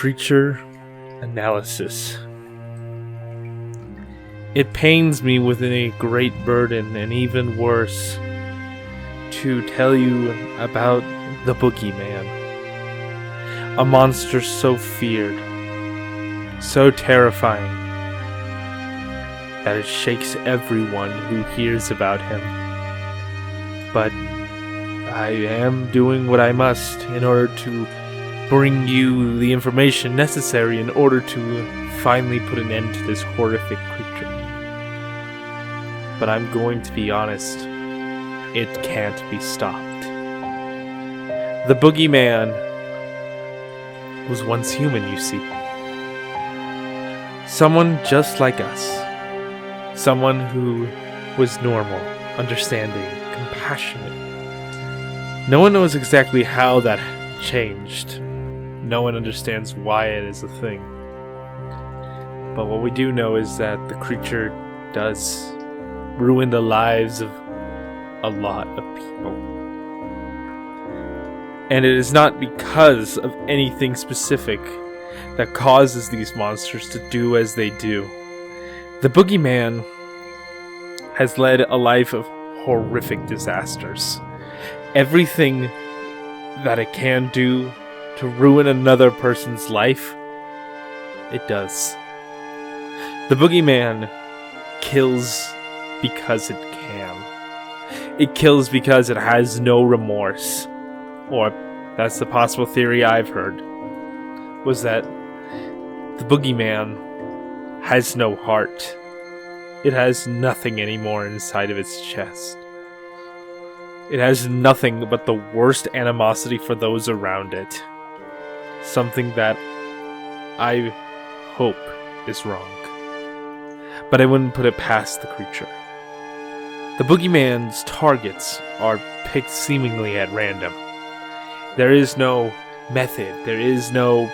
Creature analysis. It pains me within a great burden, and even worse, to tell you about the Boogeyman. A monster so feared, so terrifying, that it shakes everyone who hears about him. But I am doing what I must in order to bring you the information necessary in order to finally put an end to this horrific creature. But I'm going to be honest, it can't be stopped. The Boogeyman was once human, you see. Someone just like us. Someone who was normal, understanding, compassionate. No one knows exactly how that changed. No one understands why it is a thing. But what we do know is that the creature does ruin the lives of a lot of people. And it is not because of anything specific that causes these monsters to do as they do. The Boogeyman has led a life of horrific disasters. Everything that it can do to ruin another person's life, it does. The Boogeyman kills because it can. It kills because it has no remorse. Or, that's the possible theory I've heard, was that the Boogeyman has no heart. It has nothing anymore inside of its chest. It has nothing but the worst animosity for those around it. Something that I hope is wrong. But I wouldn't put it past the creature. The Boogeyman's targets are picked seemingly at random. There is no method, there is no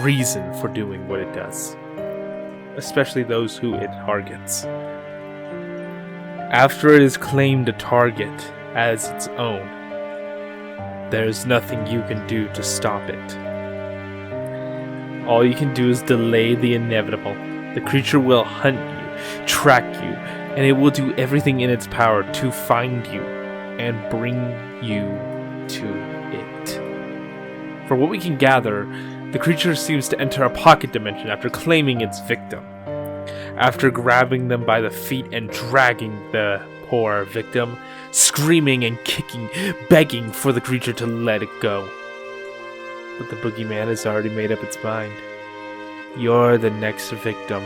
reason for doing what it does. Especially those who it targets. After it has claimed a target as its own, there is nothing you can do to stop it. All you can do is delay the inevitable. The creature will hunt you, track you, and it will do everything in its power to find you and bring you to it. For what we can gather, the creature seems to enter a pocket dimension after claiming its victim. After grabbing them by the feet and dragging the poor victim, screaming and kicking, begging for the creature to let it go. But the Boogeyman has already made up its mind. You're the next victim.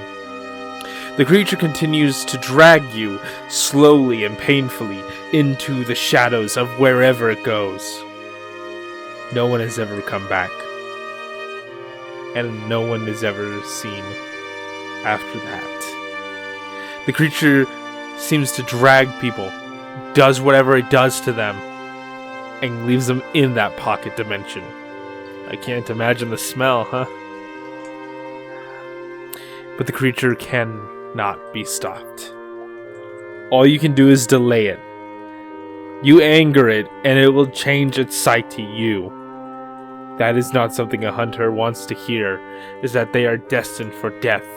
The creature continues to drag you slowly and painfully into the shadows of wherever it goes. No one has ever come back. And no one is ever seen after that. The creature seems to drag people, does whatever it does to them, and leaves them in that pocket dimension. I can't imagine the smell, huh? But the creature cannot be stopped. All you can do is delay it. You anger it, and it will change its sight to you. That is not something a hunter wants to hear, is that they are destined for death.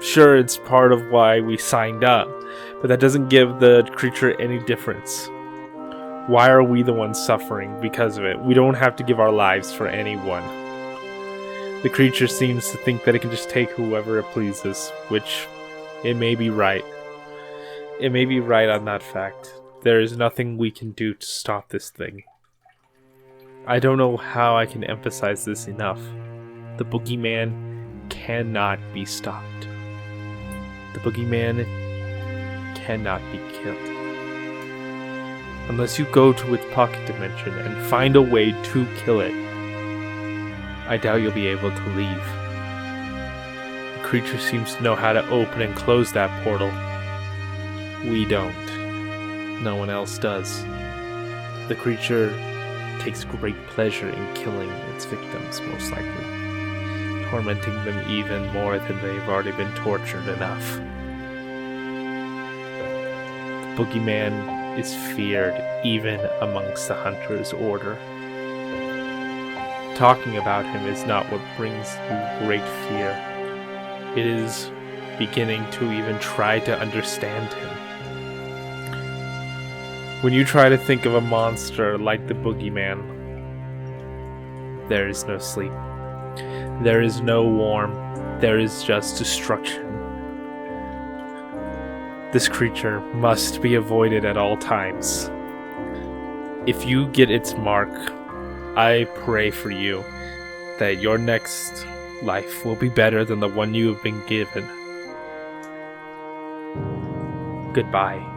Sure, it's part of why we signed up, but that doesn't give the creature any difference. Why are we the ones suffering because of it? We don't have to give our lives for anyone. The creature seems to think that it can just take whoever it pleases, which it may be right. It may be right on that fact. There is nothing we can do to stop this thing. I don't know how I can emphasize this enough. The Boogeyman cannot be stopped. The Boogeyman cannot be killed. Unless you go to its pocket dimension and find a way to kill it, I doubt you'll be able to leave. The creature seems to know how to open and close that portal. We don't. No one else does. The creature takes great pleasure in killing its victims, most likely, tormenting them even more than they've already been tortured enough. The Boogeyman is feared even amongst the Hunter's order. talking about him is not what brings you great fear. It is beginning to even try to understand him. When you try to think of a monster like the Boogeyman, there is no sleep. There is no warmth. There is just destruction. This creature must be avoided at all times. If you get its mark, I pray for you that your next life will be better than the one you have been given. Goodbye.